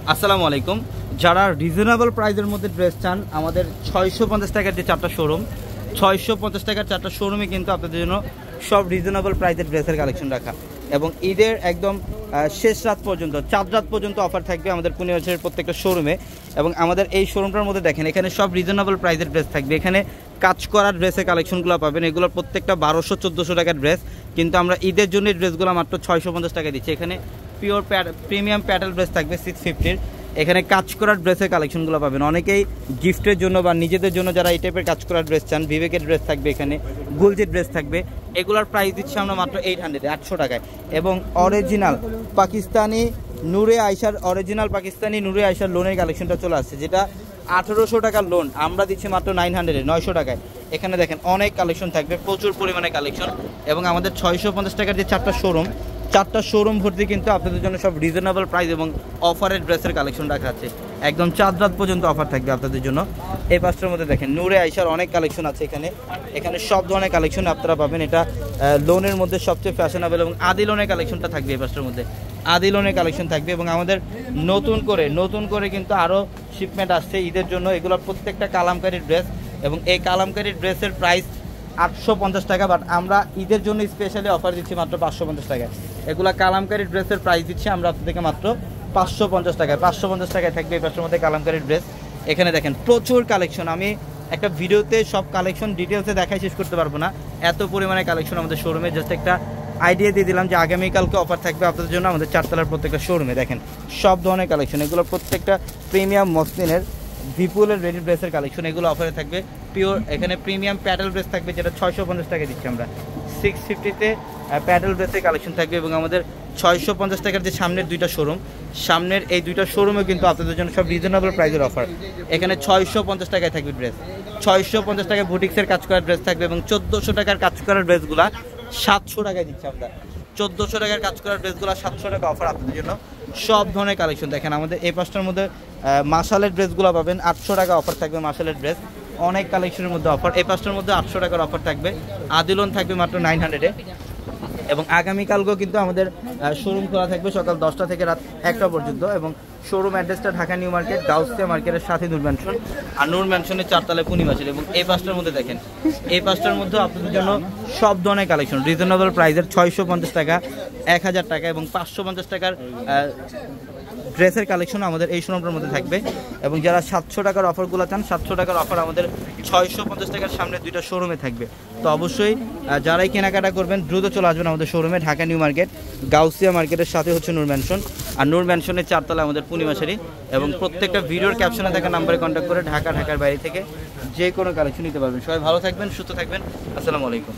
আসসালামু আলাইকুম। যারা রিজনেবল প্রাইসের মধ্যে ড্রেস চান, আমাদের 650 টাকার যে 4টা শোরুম, 650 টাকার 4টা শোরুমে কিন্তু আপনাদের জন্য সব রিজনেবল প্রাইসের ড্রেসের কালেকশন রাখা, এবং ঈদের একদম শেষ রাত পর্যন্ত 4 রাত পর্যন্ত অফার থাকবে আমাদের পূর্ণিমাসের প্রত্যেকটা শোরুমে। এবং আমাদের এই শোরুমটার মধ্যে দেখেন, এখানে সব রিজনেবল প্রাইসের ড্রেস থাকবে। এখানে কাজ করা ড্রেসের কালেকশনগুলো পাবেন, এগুলো প্রত্যেকটা 1200-1400 টাকার ড্রেস, কিন্তু আমরা ঈদের জন্য ড্রেসগুলো মাত্র 650 টাকা দিচ্ছি। এখানে পিওর প্রিমিয়াম প্যাটেল ড্রেস থাকবে 650-র। এখানে কাজ করার ড্রেসের কালেকশনগুলো পাবেন। অনেকেই গিফটের জন্য বা নিজেদের জন্য যারা এই টাইপের কাজ করার ড্রেস চান, বিবেকের ড্রেস থাকবে, এখানে গুলজির ড্রেস থাকবে। এগুলোর প্রাইস দিচ্ছি আমরা মাত্র 800 টাকায়। এবং অরিজিনাল পাকিস্তানি নূরে আয়শার লোনের কালেকশনটা চলে আসছে, যেটা 1800 টাকার লোন আমরা দিচ্ছি মাত্র 900 টাকায়। এখানে দেখেন অনেক কালেকশন থাকবে, প্রচুর পরিমাণে কালেকশন। এবং আমাদের 650 টাকার যে 4টা শোরুম ভর্তি কিন্তু আপনাদের জন্য সব রিজনেবল প্রাইস এবং অফারের ড্রেসের কালেকশন রাখা আছে। একদম 4 রাত পর্যন্ত অফার থাকবে আপনাদের জন্য। এই পাঁচটার মধ্যে দেখেন নূরে আয়শার অনেক কালেকশন আছে। এখানে সব ধরনের কালেকশন আপনারা পাবেন। এটা লোনের মধ্যে সবচেয়ে ফ্যাশনেবল, এবং আদি লোনের কালেকশনটা থাকবে এই পাঁচটার মধ্যে। আদি লোনের কালেকশন থাকবে, এবং আমাদের নতুন করে কিন্তু আরও শিপমেন্ট আসছে ঈদের জন্য। এগুলো প্রত্যেকটা কালামকারীর ড্রেস, এবং এই কালামকারীর ড্রেসের প্রাইস 850 টাকা, বাট আমরা ঈদের জন্য স্পেশালি অফার দিচ্ছি মাত্র 550 টাকায়। এগুলা কালামকারী ড্রেসের প্রাইস দিচ্ছি আমরা আপনাদেরকে মাত্র 550 টাকায়। 550 টাকায় থাকবে এই পাশের মধ্যে কালামকারীর ড্রেস। এখানে দেখেন প্রচুর কালেকশন, আমি একটা ভিডিওতে সব কালেকশন ডিটেলসে দেখাই শেষ করতে পারবো না, এত পরিমাণে কালেকশন আমাদের শোরুমে। জাস্ট একটা আইডিয়া দিয়ে দিলাম যে আগামীকালকে অফার থাকবে আপনাদের জন্য আমাদের 4 তলার প্রত্যেকটা শোরুমে। দেখেন সব ধরনের কালেকশন, এগুলো প্রত্যেকটা প্রিমিয়াম মসলিনের বিপুলের রেডি ড্রেসের কালেকশন, এগুলো অফারে থাকবে। পিওর এখানে প্রিমিয়াম প্যাটেল ড্রেস থাকবে, যেটা 650 টাকা দিচ্ছি আমরা। 650-তে প্যাটেল ড্রেসের কালেকশন থাকবে। এবং আমাদের 650 টাকার যে সামনের দুইটা শোরুম, সামনের এই দুইটা শোরুমে কিন্তু আপনাদের জন্য সব রিজনেবল প্রাইসের অফার। এখানে 650 টাকায় থাকবে ড্রেস, 650 টাকায় বুটিক্সের কাজ করার ড্রেস থাকবে। এবং 1400 টাকার কাজ করার ড্রেসগুলা 700 টাকায় দিচ্ছি আমরা। 1400 টাকার কাজ করার ড্রেসগুলো 700 টাকা অফার আপনাদের জন্য। সব ধরনের কালেকশন দেখেন আমাদের এই পাঁচটার মধ্যে। মাসালের ড্রেসগুলো পাবেন 800 টাকা অফার থাকবে। মাসালের ড্রেস অনেক কালেকশনের মধ্যে অফার। এই পাঁচটার মধ্যে 800 টাকার অফার থাকবে। আদিলন থাকবে মাত্র 900-এ। এবং আগামীকালকেও কিন্তু আমাদের শোরুম খোলা থাকবে সকাল 10টা থেকে রাত 1টা পর্যন্ত। এবং শোরুম অ্যাড্রেসটা ঢাকা নিউ মার্কেট, গাউসিয়া মার্কেটের সাথে নূর ম্যানশন, আর নূর ম্যানশনের 4 তলায় পূর্ণিমাসের। এবং এই পাঁচটার মধ্যে দেখেন, এই পাঁচটার মধ্যে আপনাদের জন্য সব ধরনের কালেকশন রিজনেবল প্রাইসের 650 টাকা, 1000 টাকা এবং 550 টাকার ড্রেসের কালেকশন আমাদের এই শোরুমটার মধ্যে থাকবে। এবং যারা 700 টাকার অফারগুলো চান, 700 টাকার অফার আমাদের 650 টাকার সামনে দুইটা শোরুমে থাকবে। তো অবশ্যই যারাই কেনাকাটা করবেন দ্রুত চলে আসবেন আমাদের শোরুমে, ঢাকা নিউ মার্কেট, গাউসিয়া মার্কেটের সাথে হচ্ছে নূর ম্যানশন, আর নূর ম্যানশনের 4 তলায় আমাদের পূর্ণিমাশারি। এবং প্রত্যেকটা ভিডিওর ক্যাপশনে থাকা নাম্বারে কন্ট্যাক্ট করে ঢাকার বাইরে থেকে যে কোনো কালেকশন নিতে পারবেন। সবাই ভালো থাকবেন, সুস্থ থাকবেন। আসসালামু আলাইকুম।